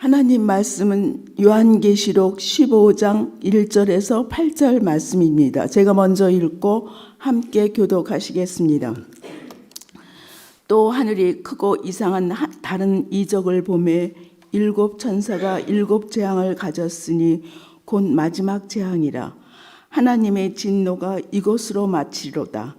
하나님 말씀은 요한계시록 15장 1절에서 8절 말씀입니다. 제가 먼저 읽고 함께 교독하시겠습니다. 또 하늘이 크고 이상한 다른 이적을 보매 일곱 천사가 일곱 재앙을 가졌으니 곧 마지막 재앙이라. 하나님의 진노가 이곳으로 마치리로다.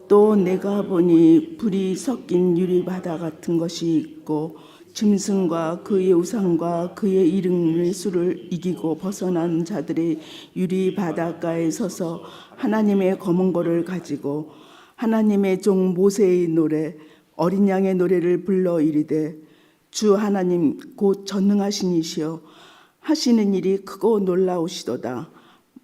또 내가 보니 불이 섞인 유리바다 같은 것이 있고 짐승과 그의 우상과 그의 이름의 수를 이기고 벗어난 자들의 유리 바닷가에 서서 하나님의 검은 고를 가지고 하나님의 종 모세의 노래 어린 양의 노래를 불러 이르되 주 하나님 곧 전능하신 이시여 하시는 일이 크고 놀라우시도다.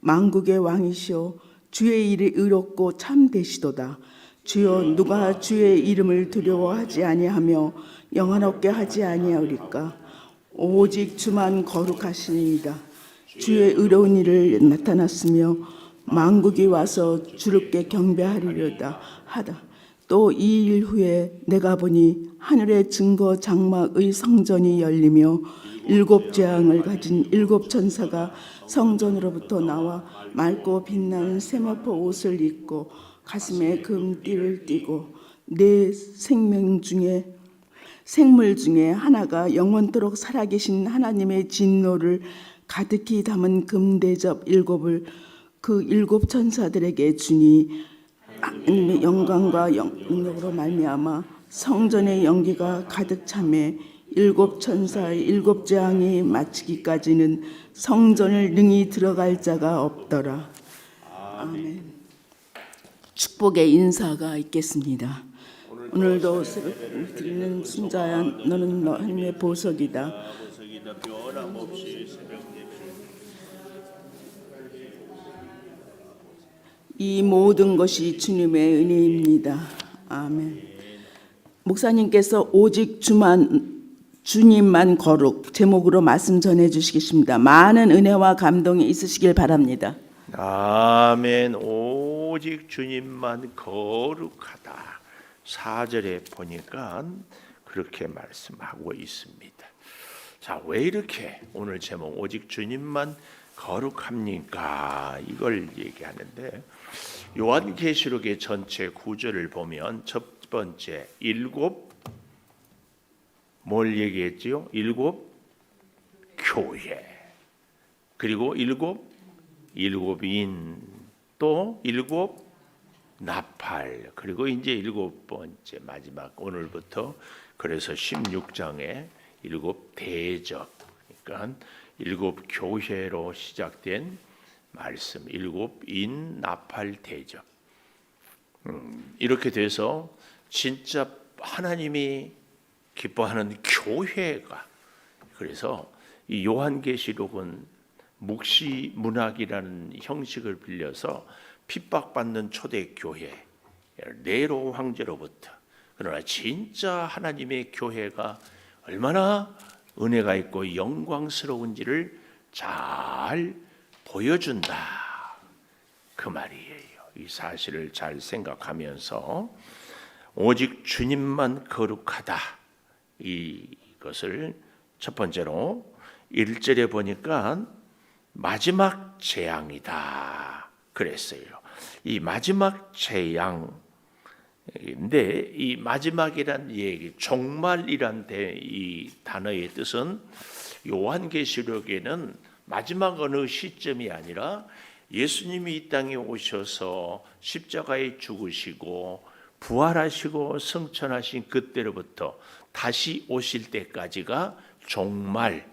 만국의 왕이시여 주의 일이 의롭고 참되시도다. 주여 누가 주의 이름을 두려워하지 아니하며 영화롭게 하지 아니하리까. 오직 주만 거룩하시니이다. 주의 의로운 일을 나타났으며 만국이 와서 주께 경배하리로다 하다. 또 이 일 후에 내가 보니 하늘의 증거 장막의 성전이 열리며 일곱 재앙을 가진 일곱 천사가 성전으로부터 나와 맑고 빛나는 세마포 옷을 입고 가슴에 금띠를 띠고 네 생물 중에 하나가 영원토록 살아계신 하나님의 진노를 가득히 담은 금대접 일곱을 그 일곱 천사들에게 주니 하나님의 영광과 영력으로 말미암아 성전의 연기가 가득 차매 일곱 천사의 일곱 재앙이 마치기까지는 성전을 능히 들어갈 자가 없더라. 아멘. 축복의 인사가 있겠습니다. 오늘도 새벽 드리는 순자야 너는 하나님의 보석이다. 이 모든 것이 주님의 은혜입니다. 아멘. 목사님께서 오직 주님만 거룩 제목으로 말씀 전해 주시겠습니다. 많은 은혜와 감동이 있으시길 바랍니다. 아멘. 오직 주님만 거룩하다. 4절에 보니까 그렇게 말씀하고 있습니다. 자, 왜 이렇게 오늘 제목 오직 주님만 거룩합니까? 이걸 얘기하는데 요한계시록의 전체 구절을 보면 첫 번째 일곱 뭘 얘기했지요? 일곱 교회, 그리고 일곱인, 또 일곱 나팔, 그리고 이제 일곱 번째 마지막 오늘부터 그래서 16장에 일곱 대접, 그러니까 일곱 교회로 시작된 말씀, 일곱 인 나팔 대접. 이렇게 돼서 진짜 하나님이 기뻐하는 교회가, 그래서 이 요한계시록은 묵시 문학이라는 형식을 빌려서 핍박받는 초대교회 네로 황제로부터, 그러나 진짜 하나님의 교회가 얼마나 은혜가 있고 영광스러운지를 잘 보여준다, 그 말이에요. 이 사실을 잘 생각하면서 오직 주님만 거룩하다, 이것을 첫 번째로 1절에 보니까 마지막 재앙이다 그랬어요. 이 마지막 재앙인데 이 마지막이란 얘기, 종말이란 이 단어의 뜻은 요한계시록에는 마지막 어느 시점이 아니라 예수님이 이 땅에 오셔서 십자가에 죽으시고 부활하시고 승천하신 그때로부터 다시 오실 때까지가 종말,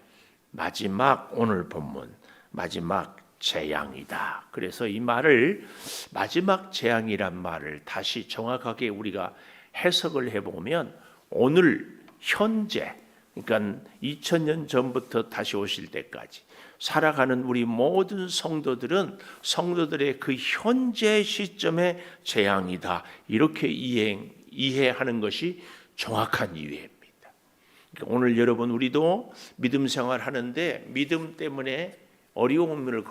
마지막, 오늘 본문 마지막 재앙이다. 그래서 이 말을 마지막 재앙이란 말을 다시 정확하게 우리가 해석을 해보면 오늘 현재, 그러니까 2000년 전부터 다시 오실 때까지 살아가는 우리 모든 성도들은 성도들의 그 현재 시점의 재앙이다, 이렇게 이해하는 것이 정확한 이해입니다. 그러니까 오늘 여러분 우리도 믿음 생활하는데 믿음 때문에 어려움을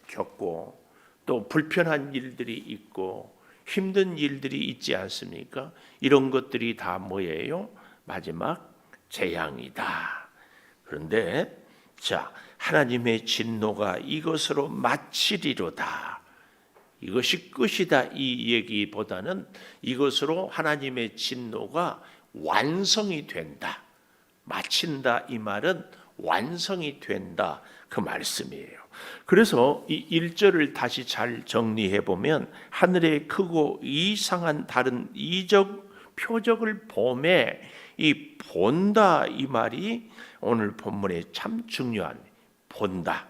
겪고 또 불편한 일들이 있고 힘든 일들이 있지 않습니까? 이런 것들이 다 뭐예요? 마지막 재앙이다. 그런데 자, 하나님의 진노가 이것으로 마치리로다. 이것이 끝이다 이 얘기보다는 이것으로 하나님의 진노가 완성이 된다. 마친다 이 말은 완성이 된다 그 말씀이에요. 그래서 이 1절을 다시 잘 정리해 보면 하늘의 크고 이상한 다른 이적 표적을 보매 이 본다 이 말이 오늘 본문에 참 중요한 본다.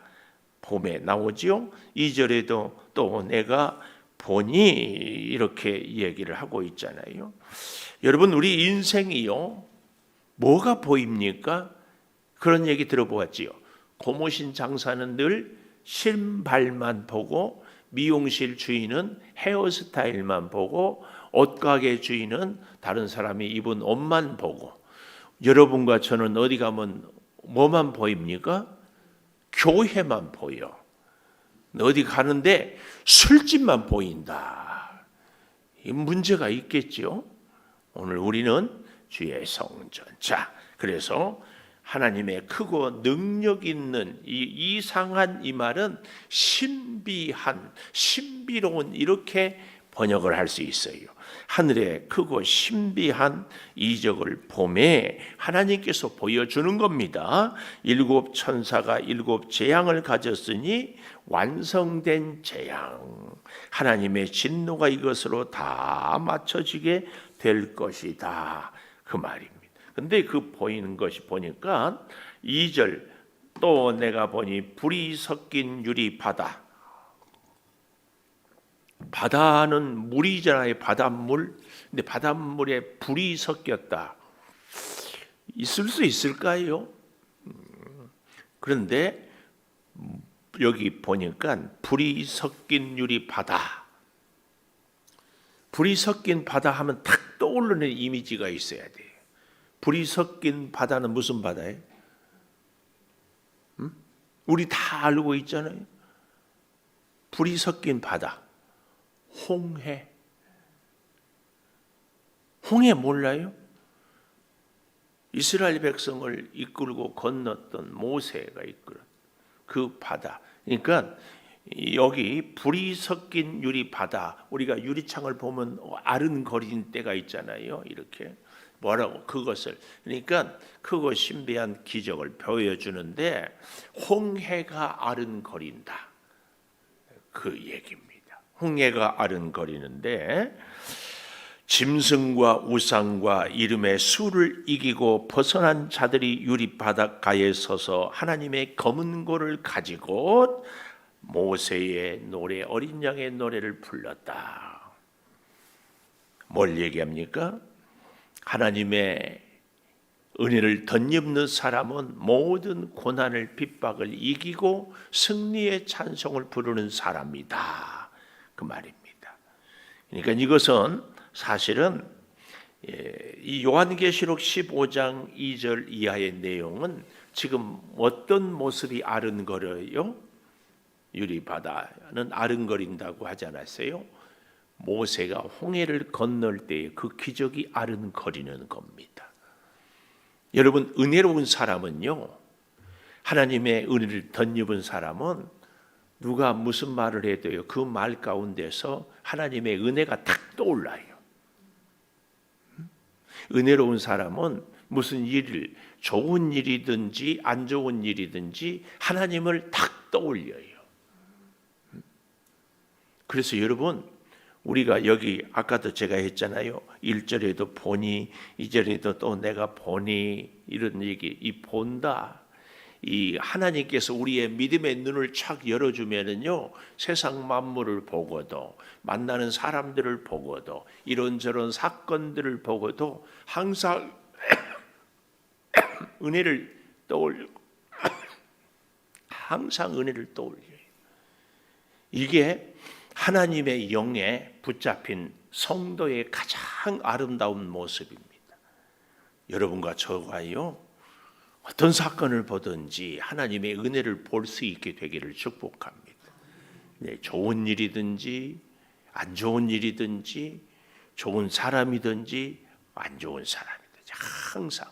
봄에 나오지요. 2절에도 또 내가 보니 이렇게 얘기를 하고 있잖아요. 여러분 우리 인생이요. 뭐가 보입니까? 그런 얘기 들어보았지요. 고무신 장사는 늘 신발만 보고 미용실 주인은 헤어스타일만 보고 옷가게 주인은 다른 사람이 입은 옷만 보고 여러분과 저는 어디 가면 뭐만 보입니까? 교회만 보여. 어디 가는데 술집만 보인다. 이 문제가 있겠죠. 오늘 우리는 주의 성전. 자, 그래서 하나님의 크고 능력 있는 이 이상한 이 말은 신비한, 신비로운 이렇게 번역을 할 수 있어요. 하늘의 크고 신비한 이적을 봄에 하나님께서 보여주는 겁니다. 7 천사가 7 재앙을 가졌으니 완성된 재앙. 하나님의 진노가 이것으로 다 맞춰지게 될 것이다. 그 말입니다. 근데 그 보이는 것이 보니까 2절 또 내가 보니 불이 섞인 유리 바다. 바다는 물이잖아요. 바닷물. 근데 바닷물에 불이 섞였다. 있을 수 있을까요? 그런데 여기 보니까 불이 섞인 유리 바다. 불이 섞인 바다 하면 탁 떠오르는 이미지가 있어야 돼요. 불이 섞인 바다는 무슨 바다예요? 우리 다 알고 있잖아요. 불이 섞인 바다. 홍해. 홍해 몰라요? 이스라엘 백성을 이끌고 건넜던 모세가 이끌어 그 바다. 그러니까 여기 불이 섞인 유리 바다. 우리가 유리창을 보면 아른거리는 때가 있잖아요. 이렇게 뭐라고 그것을 그러니까 크고 신비한 기적을 보여주는데 홍해가 아른거린다. 그 얘기입니다. 홍해가 아른거리는데 짐승과 우상과 이름의 수를 이기고 벗어난 자들이 유리 바닷가에 서서 하나님의 검은 고를 가지고 모세의 노래 어린 양의 노래를 불렀다. 뭘 얘기합니까? 하나님의 은혜를 덧입는 사람은 모든 고난을 핍박을 이기고 승리의 찬송을 부르는 사람이다. 그 말입니다. 그러니까 이것은 사실은 이 요한계시록 15장 2절 이하의 내용은 지금 어떤 모습이 아른거려요? 유리바다는 아른거린다고 하지 않았어요? 모세가 홍해를 건널 때의 그 기적이 아른거리는 겁니다. 여러분 은혜로운 사람은요. 하나님의 은혜를 덧입은 사람은 누가 무슨 말을 해도요. 그 말 가운데서 하나님의 은혜가 탁 떠올라요. 은혜로운 사람은 무슨 일을 좋은 일이든지 안 좋은 일이든지 하나님을 탁 떠올려요. 그래서 여러분 우리가 여기 아까도 제가 했잖아요. 1절에도 보니 2절에도 또 내가 보니 이런 얘기 이 본다. 이 하나님께서 우리의 믿음의 눈을 착 열어주면은요 세상 만물을 보고도 만나는 사람들을 보고도 이런저런 사건들을 보고도 항상 은혜를 떠올려 항상 은혜를 떠올려요. 이게 하나님의 영에 붙잡힌 성도의 가장 아름다운 모습입니다. 여러분과 저가요 어떤 사건을 보든지 하나님의 은혜를 볼 수 있게 되기를 축복합니다. 네, 좋은 일이든지 안 좋은 일이든지 좋은 사람이든지 안 좋은 사람이든지 항상.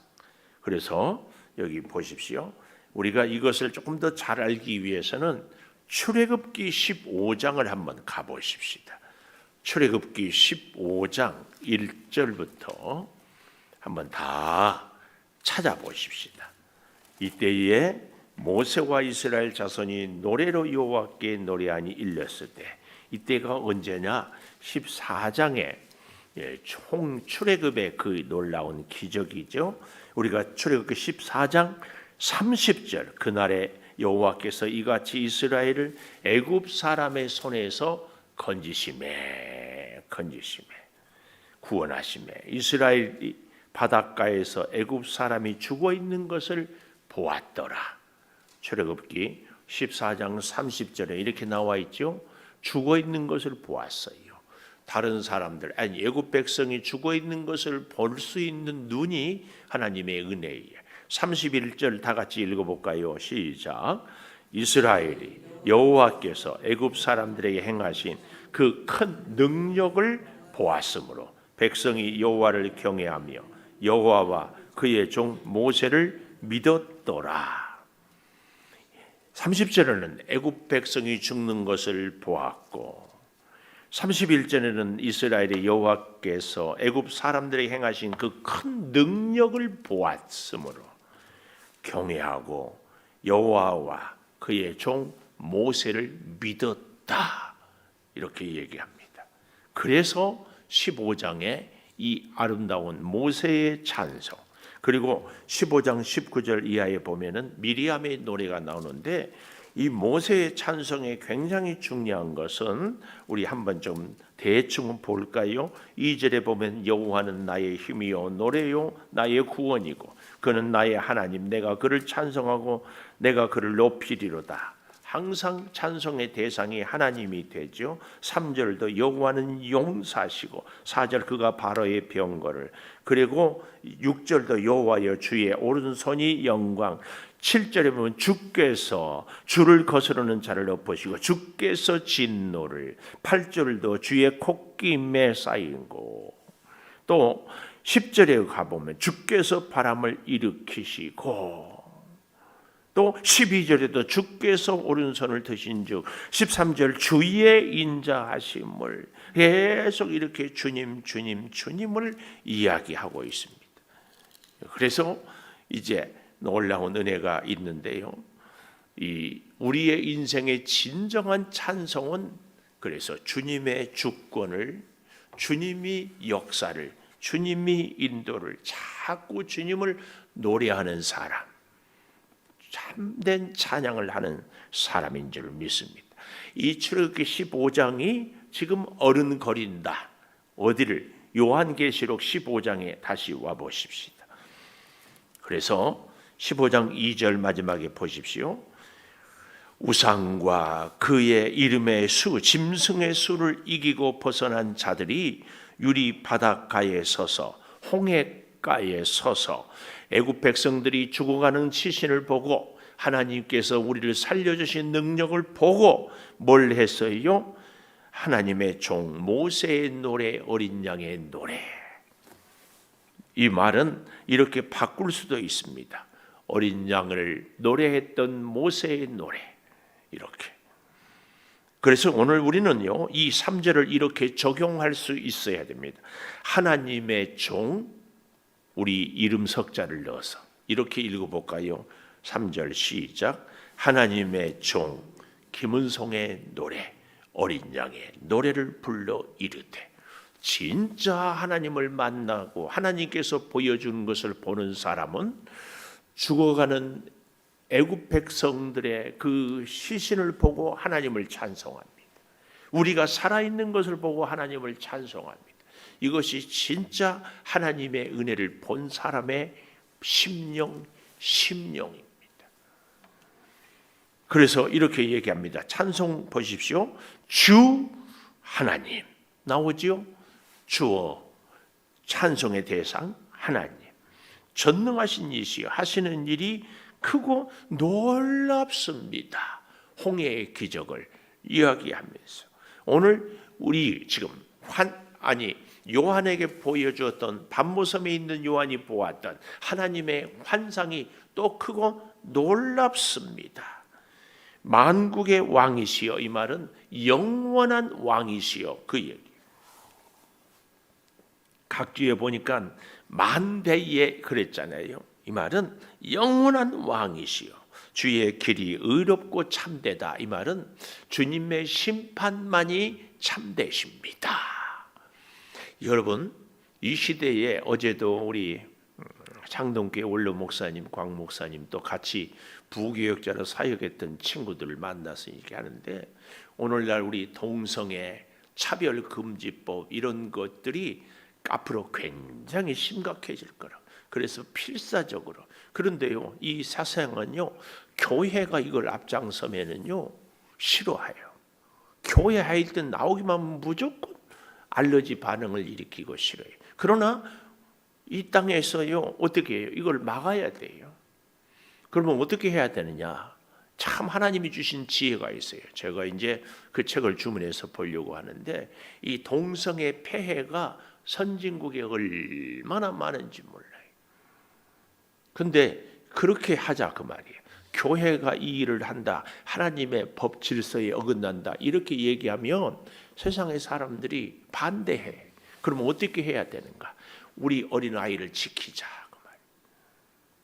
그래서 여기 보십시오. 우리가 이것을 조금 더 잘 알기 위해서는 출애굽기 15장을 한번 가보십시다. 출애굽기 15장 1절부터 한번 다 찾아보십시다. 이때에 모세와 이스라엘 자손이 노래로 여호와께 노래하니 일렀을 때, 이때가 언제냐? 14장에 총 출애굽의 그 놀라운 기적이죠. 우리가 출애굽기 14장 30절, 그날에 여호와께서 이같이 이스라엘을 애굽 사람의 손에서 건지심에 구원하심에 이스라엘이 바닷가에서 애굽 사람이 죽어 있는 것을 보았더라. 출애굽기 14장 30절에 이렇게 나와 있죠. 죽어 있는 것을 보았어요. 다른 사람들, 아니 애굽 백성이 죽어 있는 것을 볼 수 있는 눈이 하나님의 은혜예요. 31절 다 같이 읽어볼까요? 시작. 이스라엘이 여호와께서 애굽 사람들에게 행하신 그 큰 능력을 보았으므로 백성이 여호와를 경외하며 여호와와 그의 종 모세를 믿었더라. 30절에는 애굽 백성이 죽는 것을 보았고, 31절에는 이스라엘의 여호와께서 애굽 사람들에게 행하신 그 큰 능력을 보았으므로 경외하고 여호와와 그의 종 모세를 믿었다. 이렇게 얘기합니다. 그래서 15장에 이 아름다운 모세의 찬송, 그리고 15장 19절 이하에 보면은 미리암의 노래가 나오는데, 이 모세의 찬송에 굉장히 중요한 것은 우리 한번 좀 대충 볼까요? 2절에 보면 여호와는 나의 힘이요 노래요 나의 구원이고 그는 나의 하나님, 내가 그를 찬송하고 내가 그를 높이리로다. 항상 찬송의 대상이 하나님이 되죠. 3절도 여호와는 용사시고, 4절 그가 바로의 병거를, 그리고 6절도 여호와여 주의 오른손이 영광, 7절에 보면 주께서 주를 거스르는 자를 엎으시고 주께서 진노를, 8절도 주의 콧김에 쌓이고, 또 10절에 가보면 주께서 바람을 일으키시고, 또 12절에도 주께서 오른손을 드신 즉, 13절 주의 인자하심을, 계속 이렇게 주님을 이야기하고 있습니다. 그래서 이제 놀라운 은혜가 있는데요. 이 우리의 인생의 진정한 찬송은 그래서 주님의 주권을, 주님이 역사를, 주님이 인도를, 자꾸 주님을 노래하는 사람, 참된 찬양을 하는 사람인 줄 믿습니다. 이 출애굽기 15장이 지금 어른거린다. 어디를? 요한계시록 15장에 다시 와 보십시다. 그래서 15장 2절 마지막에 보십시오. 우상과 그의 이름의 수, 짐승의 수를 이기고 벗어난 자들이 유리 바닷가에 서서, 홍해가에 서서 애굽 백성들이 죽어가는 시신을 보고 하나님께서 우리를 살려주신 능력을 보고 뭘 했어요? 하나님의 종 모세의 노래, 어린 양의 노래. 이 말은 이렇게 바꿀 수도 있습니다. 어린 양을 노래했던 모세의 노래, 이렇게. 그래서 오늘 우리는요, 이 3절을 이렇게 적용할 수 있어야 됩니다. 하나님의 종, 우리 이름 석자를 넣어서 이렇게 읽어볼까요? 3절 시작. 하나님의 종 김은송의 노래, 어린 양의 노래를 불러 이르되. 진짜 하나님을 만나고 하나님께서 보여주는 것을 보는 사람은 죽어가는 애굽 백성들의 그 시신을 보고 하나님을 찬송합니다. 우리가 살아있는 것을 보고 하나님을 찬송합니다. 이것이 진짜 하나님의 은혜를 본 사람의 심령입니다. 그래서 이렇게 얘기합니다. 찬송 보십시오. 주 하나님 나오지요. 주어, 찬송의 대상 하나님, 전능하신 이시여 하시는 일이 크고 놀랍습니다. 홍해의 기적을 이야기하면서 오늘 우리 지금 요한에게 보여주었던, 밤모섬에 있는 요한이 보았던 하나님의 환상이 또 크고 놀랍습니다. 만국의 왕이시여, 이 말은 영원한 왕이시여, 그 얘기. 각주에 보니까 만대에 그랬잖아요. 이 말은 영원한 왕이시여, 주의 길이 의롭고 참되다. 이 말은 주님의 심판만이 참되십니다. 여러분, 이 시대에 어제도 우리 창동교회 원로 목사님, 광 목사님 또 같이 부교역자로 사역했던 친구들을 만나서 얘기하는데, 오늘날 우리 동성애, 차별금지법 이런 것들이 앞으로 굉장히 심각해질 거라. 그래서 필사적으로. 그런데요, 이 사상은요, 교회가 이걸 앞장서면은요 싫어해요. 교회 하일 때 나오기만 하면 무조건 알러지 반응을 일으키고 싫어요. 그러나 이 땅에서요 어떻게 해요? 이걸 막아야 돼요. 그러면 어떻게 해야 되느냐? 참 하나님이 주신 지혜가 있어요. 제가 이제 그 책을 주문해서 보려고 하는데, 이 동성애 폐해가 선진국에 얼마나 많은지 몰라요. 근데 그렇게 하자 그 말이에요. 교회가 이 일을 한다, 하나님의 법 질서에 어긋난다, 이렇게 얘기하면 세상의 사람들이 반대해. 그러면 어떻게 해야 되는가? 우리 어린아이를 지키자 그 말이에요.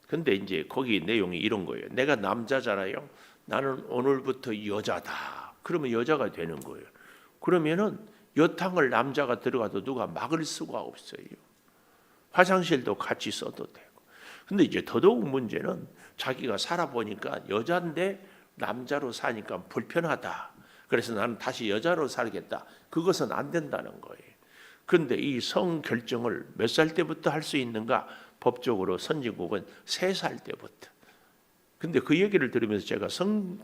근데 이제 거기 내용이 이런 거예요. 내가 남자잖아요. 나는 오늘부터 여자다. 그러면 여자가 되는 거예요. 그러면은 여탕을 남자가 들어가도 누가 막을 수가 없어요. 화장실도 같이 써도 되고. 근데 이제 더더욱 문제는 자기가 살아보니까 여자인데 남자로 사니까 불편하다. 그래서 나는 다시 여자로 살겠다. 그것은 안 된다는 거예요. 그런데 이 성결정을 몇 살 때부터 할 수 있는가? 법적으로 선진국은 3살 때부터. 근데 그 얘기를 들으면서 제가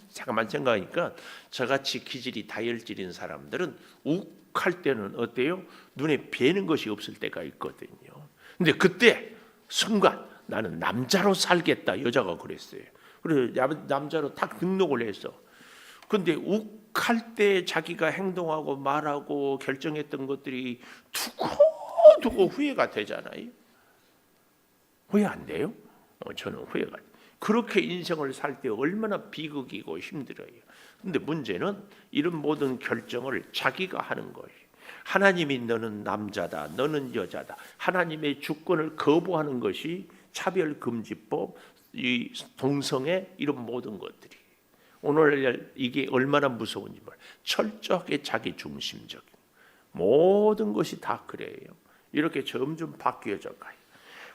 잠깐만 생각하니까, 저같이 기질이 다혈질인 사람들은 욱할 때는 어때요? 눈에 뵈는 것이 없을 때가 있거든요. 근데 그때 순간 나는 남자로 살겠다. 여자가 그랬어요. 그래서 남자로 딱 등록을 했어. 근데 욱할 때 자기가 행동하고 말하고 결정했던 것들이 두고두고 후회가 되잖아요. 후회 안 돼요? 저는 후회가 돼요. 그렇게 인생을 살 때 얼마나 비극이고 힘들어요. 근데 문제는 이런 모든 결정을 자기가 하는 거예요. 하나님이 너는 남자다, 너는 여자다, 하나님의 주권을 거부하는 것이 차별금지법, 이 동성애, 이런 모든 것들이 오늘날 이게 얼마나 무서운지 몰라요. 철저하게 자기 중심적인 모든 것이 다 그래요. 이렇게 점점 바뀌어져 가요.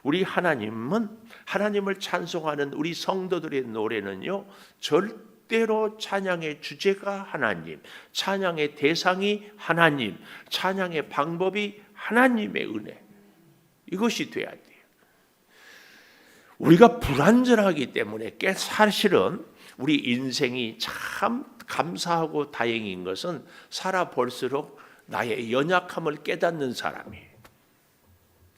우리 하나님은, 하나님을 찬송하는 우리 성도들의 노래는요, 절대로 찬양의 주제가 하나님, 찬양의 대상이 하나님, 찬양의 방법이 하나님의 은혜, 이것이 돼야 돼요. 우리가 불완전하기 때문에 사실은 우리 인생이 참 감사하고 다행인 것은, 살아볼수록 나의 연약함을 깨닫는 사람이에요.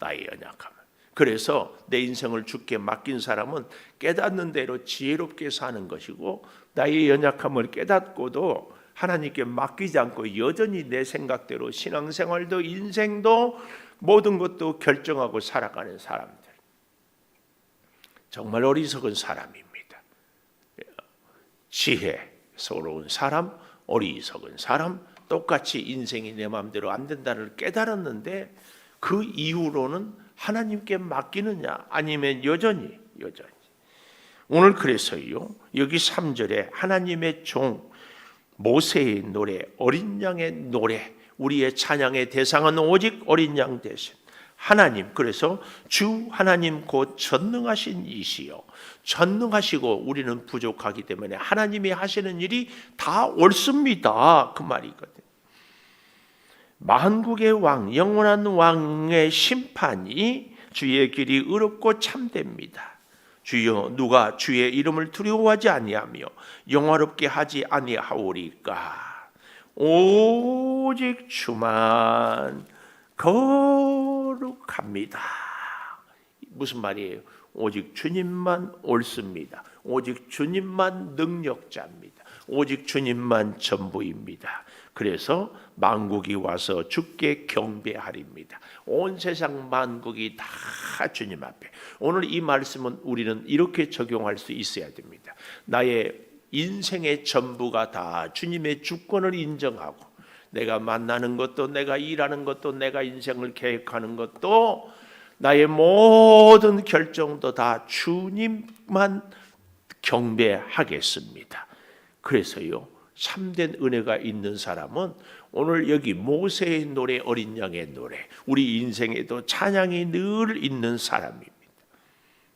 나의 연약함. 그래서 내 인생을 주께 맡긴 사람은 깨닫는 대로 지혜롭게 사는 것이고, 나의 연약함을 깨닫고도 하나님께 맡기지 않고 여전히 내 생각대로 신앙생활도 인생도 모든 것도 결정하고 살아가는 사람들, 정말 어리석은 사람입니다. 지혜스러운 사람, 어리석은 사람, 똑같이 인생이 내 마음대로 안 된다를 깨달았는데 그 이후로는 하나님께 맡기느냐, 아니면 여전히. 오늘 그래서요, 여기 3절에 하나님의 종 모세의 노래, 어린 양의 노래, 우리의 찬양의 대상은 오직 어린 양 대신 하나님. 그래서 주 하나님 곧 전능하신 이시요, 전능하시고 우리는 부족하기 때문에 하나님이 하시는 일이 다 옳습니다, 그 말이거든요. 만국의 왕, 영원한 왕의 심판이 주의 길이 의롭고 참됩니다. 주여, 누가 주의 이름을 두려워하지 아니하며 영화롭게 하지 아니하오리까? 오직 주만 거룩합니다. 무슨 말이에요? 오직 주님만 옳습니다. 오직 주님만 능력자입니다. 오직 주님만 전부입니다. 그래서 만국이 와서 주께 경배하리입니다. 온 세상 만국이 다 주님 앞에. 오늘 이 말씀은 우리는 이렇게 적용할 수 있어야 됩니다. 나의 인생의 전부가 다 주님의 주권을 인정하고, 내가 만나는 것도, 내가 일하는 것도, 내가 인생을 계획하는 것도, 나의 모든 결정도 다 주님만 경배하겠습니다. 그래서요, 참된 은혜가 있는 사람은 오늘 여기 모세의 노래, 어린 양의 노래, 우리 인생에도 찬양이 늘 있는 사람입니다.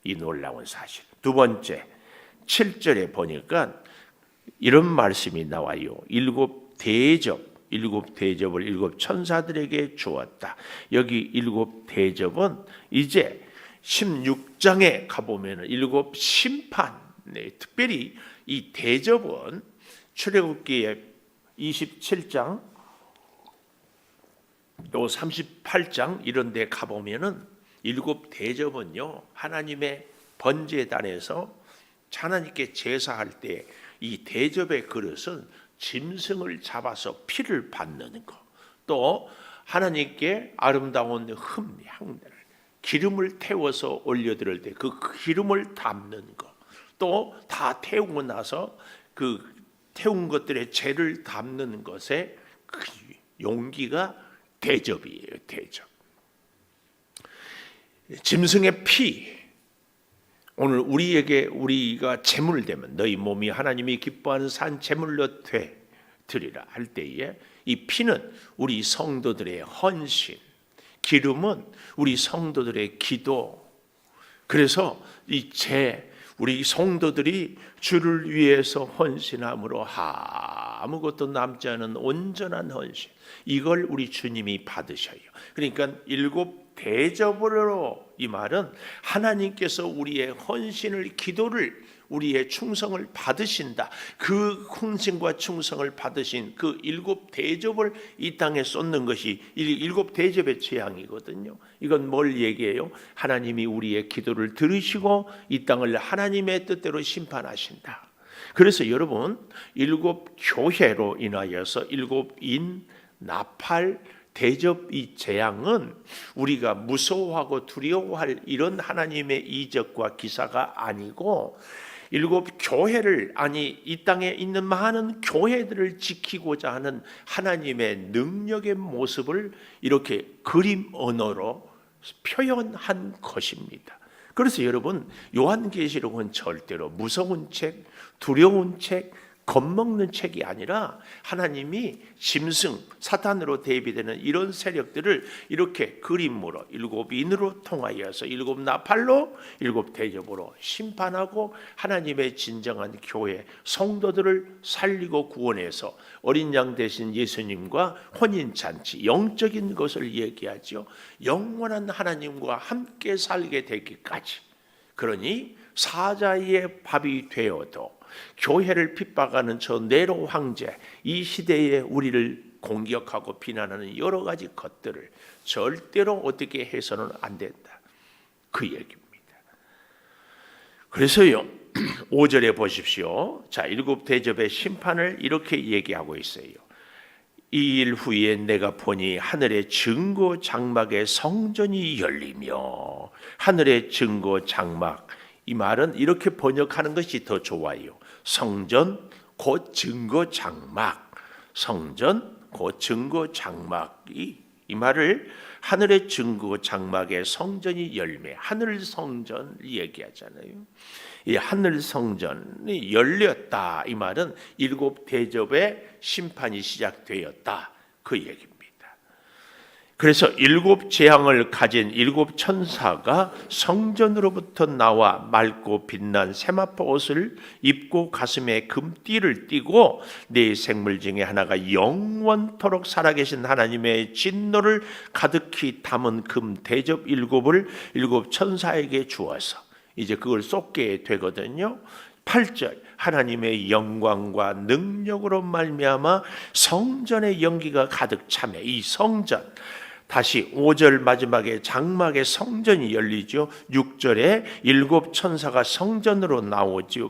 이 놀라운 사실. 두 번째, 7절에 보니까 이런 말씀이 나와요. 일곱 대접을 일곱 천사들에게 주었다. 여기 일곱 대접은 이제 16장에 가보면 일곱 심판, 특별히 이 대접은 출애굽기의 27장 또 38장 이런 데 가보면은 일곱 대접은요, 하나님의 번제단에서 하나님께 제사할 때 이 대접의 그릇은 짐승을 잡아서 피를 받는 것, 또 하나님께 아름다운 향, 기름을 태워서 올려드릴 때 그 기름을 담는 것, 또 다 태우고 나서 그 태운 것들의 죄를 담는 것에 그 용기가 대접이에요. 대접. 짐승의 피, 오늘 우리가 제물되면 너희 몸이 하나님이 기뻐하는 산 제물로 드리라 할 때에 이 피는 우리 성도들의 헌신, 기름은 우리 성도들의 기도. 그래서 우리 성도들이 주를 위해서 헌신함으로 아무것도 남지 않은 온전한 헌신, 이걸 우리 주님이 받으셔요. 그러니까 일곱 대접으로, 이 말은 하나님께서 우리의 헌신을, 기도를, 우리의 충성을 받으신다. 그 헌신과 충성을 받으신 그 일곱 대접을 이 땅에 쏟는 것이 일곱 대접의 재앙이거든요. 이건 뭘 얘기해요? 하나님이 우리의 기도를 들으시고 이 땅을 하나님의 뜻대로 심판하신다. 그래서 여러분, 일곱 교회로 인하여서 일곱 나팔 대접, 이 재앙은 우리가 무서워하고 두려워할 이런 하나님의 이적과 기사가 아니고, 일곱 교회를, 아니 이 땅에 있는 많은 교회들을 지키고자 하는 하나님의 능력의 모습을 이렇게 그림 언어로 표현한 것입니다. 그래서 여러분, 요한계시록은 절대로 무서운 책, 두려운 책, 겁먹는 책이 아니라 하나님이 짐승, 사탄으로 대비되는 이런 세력들을 이렇게 그림으로 일곱 인으로 통하여서 일곱 나팔로, 일곱 대접으로 심판하고 하나님의 진정한 교회 성도들을 살리고 구원해서 어린 양 대신 예수님과 혼인잔치, 영적인 것을 얘기하죠. 영원한 하나님과 함께 살게 되기까지. 그러니 사자의 밥이 되어도 교회를 핍박하는 저 네로 황제, 이 시대에 우리를 공격하고 비난하는 여러 가지 것들을 절대로 어떻게 해서는 안 된다, 그 얘기입니다. 그래서요, 5절에 보십시오. 자, 일곱 대접의 심판을 이렇게 얘기하고 있어요. 이 일 후에 내가 보니 하늘의 증거 장막의 성전이 열리며, 하늘의 증거 장막, 이 말은 이렇게 번역하는 것이 더 좋아요. 성전 곧 증거 장막, 성전 곧 증거 장막이, 이 말을 하늘의 증거 장막의 성전이 열매, 하늘 성전 얘기하잖아요. 이 하늘 성전이 열렸다, 이 말은 일곱 대접의 심판이 시작되었다, 그 얘기입니다. 그래서 일곱 재앙을 가진 일곱 천사가 성전으로부터 나와 맑고 빛난 세마포 옷을 입고 가슴에 금띠를 띠고 네 생물 중에 하나가 영원토록 살아계신 하나님의 진노를 가득히 담은 금 대접 일곱을 일곱 천사에게 주어서 이제 그걸 쏟게 되거든요. 8절, 하나님의 영광과 능력으로 말미암아 성전의 연기가 가득 차매, 이 성전 다시 5절 마지막에 장막의 성전이 열리죠. 6절에 7 천사가 성전으로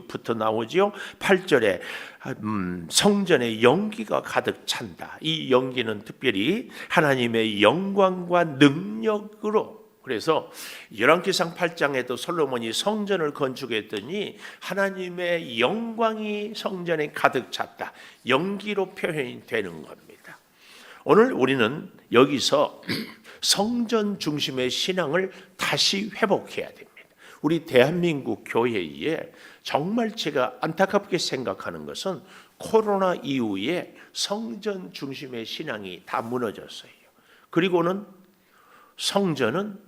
붙어 나오죠. 8절에 성전에 연기가 가득 찬다. 이 연기는 특별히 하나님의 영광과 능력으로, 그래서 열왕기상 8장에도 솔로몬이 성전을 건축했더니 하나님의 영광이 성전에 가득 찼다. 연기로 표현이 되는 겁니다. 오늘 우리는 여기서 성전 중심의 신앙을 다시 회복해야 됩니다. 우리 대한민국 교회에 정말 제가 안타깝게 생각하는 것은 코로나 이후에 성전 중심의 신앙이 다 무너졌어요. 그리고는 성전은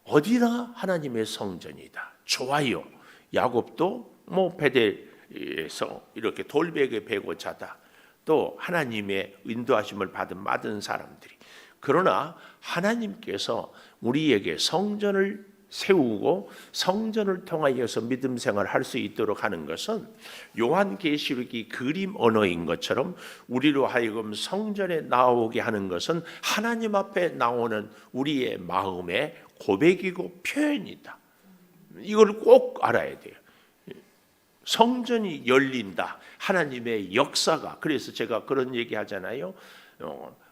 어디나 하나님의 성전이다. 좋아요. 야곱도 베델에서 이렇게 돌베개 베고 자다. 또 하나님의 인도하심을 받은 사람들이. 그러나 하나님께서 우리에게 성전을 세우고 성전을 통하여서 믿음 생활을 할 수 있도록 하는 것은 요한계시록이 그림 언어인 것처럼 우리로 하여금 성전에 나오게 하는 것은 하나님 앞에 나오는 우리의 마음의 고백이고 표현이다. 이걸 꼭 알아야 돼요. 성전이 열린다. 하나님의 역사가. 그래서 제가 그런 얘기 하잖아요.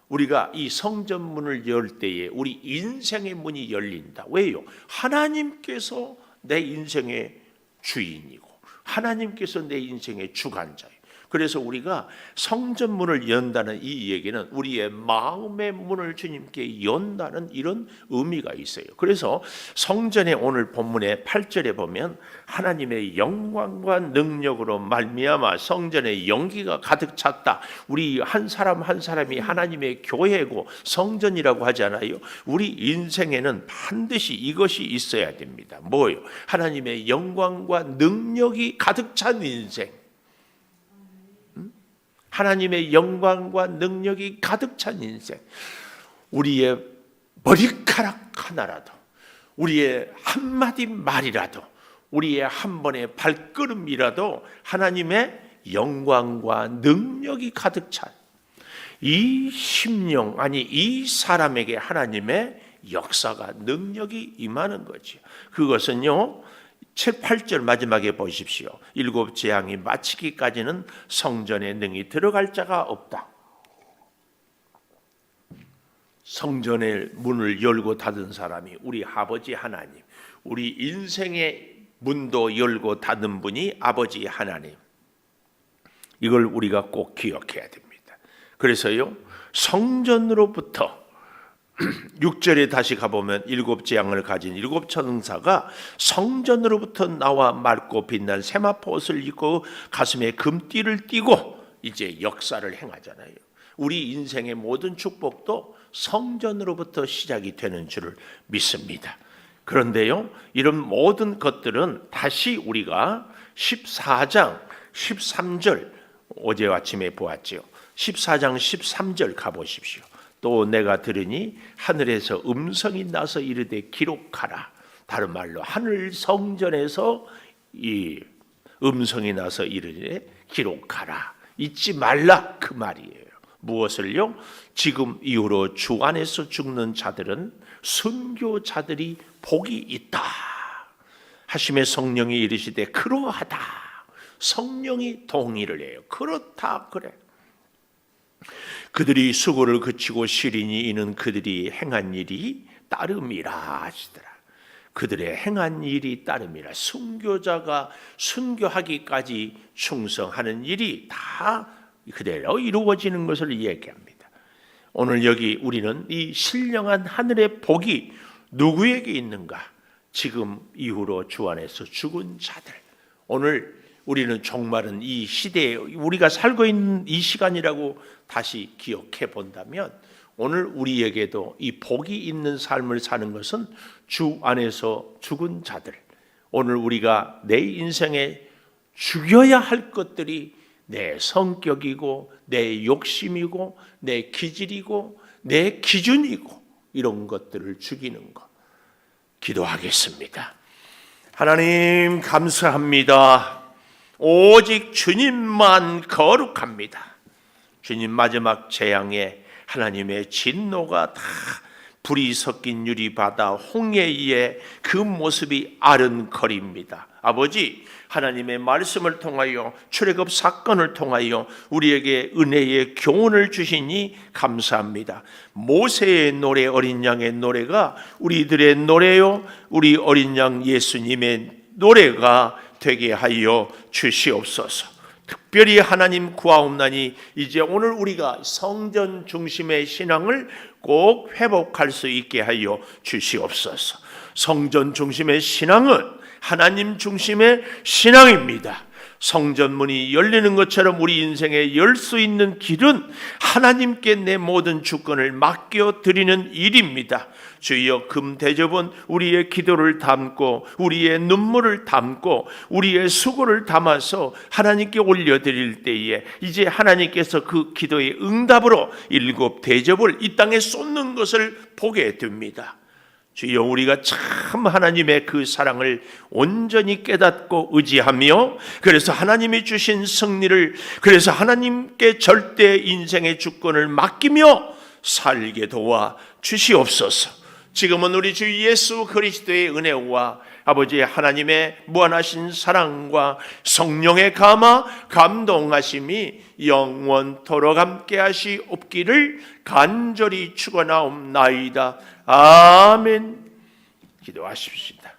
우리가 이 성전 문을 열 때에 우리 인생의 문이 열린다. 왜요? 하나님께서 내 인생의 주인이고 하나님께서 내 인생의 주관자예요. 그래서 우리가 성전 문을 연다는 이 얘기는 우리의 마음의 문을 주님께 연다는 이런 의미가 있어요. 그래서 성전의 오늘 본문의 8절에 보면 하나님의 영광과 능력으로 말미암아 성전의 연기가 가득 찼다. 우리 한 사람 한 사람이 하나님의 교회고 성전이라고 하잖아요. 우리 인생에는 반드시 이것이 있어야 됩니다. 뭐예요? 하나님의 영광과 능력이 가득 찬 인생. 하나님의 영광과 능력이 가득 찬 인생. 우리의 머리카락 하나라도, 우리의 한마디 말이라도, 우리의 한 번의 발걸음이라도 하나님의 영광과 능력이 가득 찬 이 심령, 아니 이 사람에게 하나님의 역사가, 능력이 임하는 거죠. 그것은요 7, 8절 마지막에 보십시오. 7 재앙이 마치기까지는 성전에 능히 들어갈 자가 없다. 성전의 문을 열고 닫은 사람이 우리 아버지 하나님, 우리 인생의 문도 열고 닫은 분이 아버지 하나님. 이걸 우리가 꼭 기억해야 됩니다. 그래서요 성전으로부터 6절에 다시 가보면 7 재앙을 가진 7 천사가 성전으로부터 나와 맑고 빛난 세마포 옷을 입고 가슴에 금띠를 띠고 이제 역사를 행하잖아요. 우리 인생의 모든 축복도 성전으로부터 시작이 되는 줄을 믿습니다. 그런데요 이런 모든 것들은 다시 우리가 14장 13절 어제 아침에 보았죠. 14장 13절 가보십시오. 또 내가 들으니 하늘에서 음성이 나서 이르되 기록하라. 다른 말로 하늘 성전에서 이 음성이 나서 이르되 기록하라. 잊지 말라 그 말이에요. 무엇을요? 지금 이후로 주 안에서 죽는 자들은 순교자들이 복이 있다 하심에 성령이 이르시되 그러하다. 성령이 동의를 해요. 그렇다 그래. 그들이 수고를 그치고 시린이 이는 그들이 행한 일이 따름이라 하시더라. 그들의 행한 일이 따름이라. 순교자가 순교하기까지 충성하는 일이 다 그대로 이루어지는 것을 얘기합니다. 오늘 여기 우리는 이 신령한 하늘의 복이 누구에게 있는가? 지금 이후로 주 안에서 죽은 자들. 오늘 우리는 종말은 이 시대에 우리가 살고 있는 이 시간이라고 다시 기억해 본다면 오늘 우리에게도 이 복이 있는 삶을 사는 것은 주 안에서 죽은 자들. 오늘 우리가 내 인생에 죽여야 할 것들이 내 성격이고 내 욕심이고 내 기질이고 내 기준이고 이런 것들을 죽이는 것. 기도하겠습니다. 하나님 감사합니다. 오직 주님만 거룩합니다. 주님 마지막 재앙에 하나님의 진노가 다 불이 섞인 유리바다 홍해의 그 모습이 아른거립니다. 아버지, 하나님의 말씀을 통하여 출애굽 사건을 통하여 우리에게 은혜의 교훈을 주시니 감사합니다. 모세의 노래, 어린 양의 노래가 우리들의 노래요, 우리 어린 양 예수님의 노래가 되게 하여 주시옵소서. 특별히 하나님 구하옵나니 이제 오늘 우리가 성전 중심의 신앙을 꼭 회복할 수 있게 하여 주시옵소서. 성전 중심의 신앙은 하나님 중심의 신앙입니다. 성전문이 열리는 것처럼 우리 인생에 열 수 있는 길은 하나님께 내 모든 주권을 맡겨드리는 일입니다. 주여, 금대접은 우리의 기도를 담고 우리의 눈물을 담고 우리의 수고를 담아서 하나님께 올려드릴 때에 이제 하나님께서 그 기도의 응답으로 7 대접을 이 땅에 쏟는 것을 보게 됩니다. 주여, 우리가 참 하나님의 그 사랑을 온전히 깨닫고 의지하며 그래서 하나님이 주신 승리를, 그래서 하나님께 절대 인생의 주권을 맡기며 살게 도와 주시옵소서. 지금은 우리 주 예수 그리스도의 은혜와 아버지 하나님의 무한하신 사랑과 성령의 감화 감동하심이 영원토록 함께 하시옵기를 간절히 축원하옵나이다. 아멘. 기도하십시다.